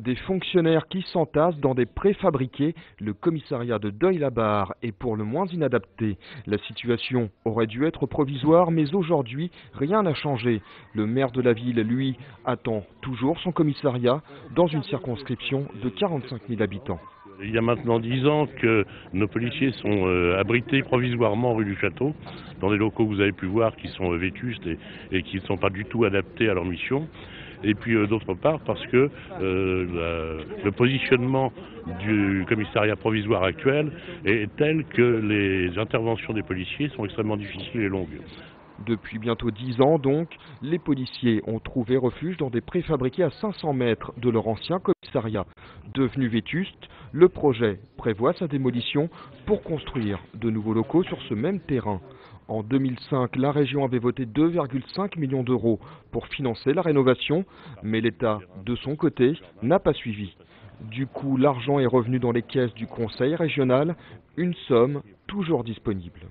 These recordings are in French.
Des fonctionnaires qui s'entassent dans des préfabriqués, le commissariat de Deuil-la-Barre est pour le moins inadapté. La situation aurait dû être provisoire, mais aujourd'hui, rien n'a changé. Le maire de la ville, lui, attend toujours son commissariat dans une circonscription de 45 000 habitants. Il y a maintenant 10 ans que nos policiers sont abrités provisoirement rue du Château, dans des locaux que vous avez pu voir qui sont vétustes et qui ne sont pas du tout adaptés à leur mission. Et puis d'autre part parce que le positionnement du commissariat provisoire actuel est tel que les interventions des policiers sont extrêmement difficiles et longues. Depuis bientôt 10 ans donc, les policiers ont trouvé refuge dans des préfabriqués à 500 mètres de leur ancien commissariat. Devenu vétuste, le projet prévoit sa démolition pour construire de nouveaux locaux sur ce même terrain. En 2005, la région avait voté 2,5 millions d'euros pour financer la rénovation, mais l'État, de son côté, n'a pas suivi. Du coup, l'argent est revenu dans les caisses du conseil régional, une somme toujours disponible.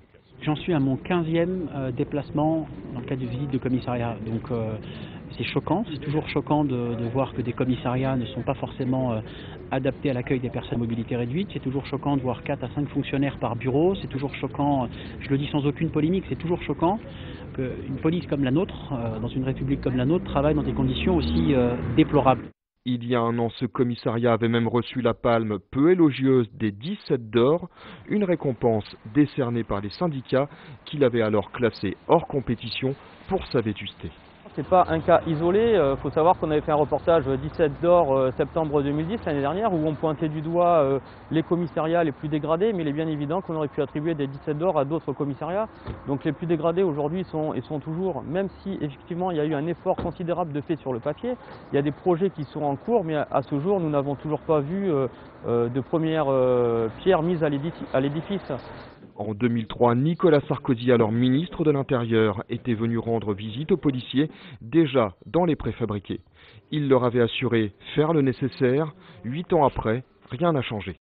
J'en suis à mon 15e déplacement dans le cadre de visite de commissariat. Donc c'est choquant, c'est toujours choquant de voir que des commissariats ne sont pas forcément adaptés à l'accueil des personnes à mobilité réduite. C'est toujours choquant de voir 4 à 5 fonctionnaires par bureau. C'est toujours choquant, je le dis sans aucune polémique, c'est toujours choquant qu'une police comme la nôtre, dans une république comme la nôtre, travaille dans des conditions aussi déplorables. Il y a un an, ce commissariat avait même reçu la palme peu élogieuse des 17 d'or, une récompense décernée par les syndicats qui l'avaient alors classé hors compétition pour sa vétusté. C'est pas un cas isolé, faut savoir qu'on avait fait un reportage 17 d'or septembre 2010 l'année dernière où on pointait du doigt les commissariats les plus dégradés, mais il est bien évident qu'on aurait pu attribuer des 17 d'or à d'autres commissariats. Donc les plus dégradés aujourd'hui sont toujours, même si effectivement il y a eu un effort considérable de fait sur le papier, il y a des projets qui sont en cours, mais à ce jour nous n'avons toujours pas vu de première pierre mise à l'édifice. En 2003, Nicolas Sarkozy, alors ministre de l'Intérieur, était venu rendre visite aux policiers, déjà dans les préfabriqués. Il leur avait assuré faire le nécessaire. 8 ans après, rien n'a changé.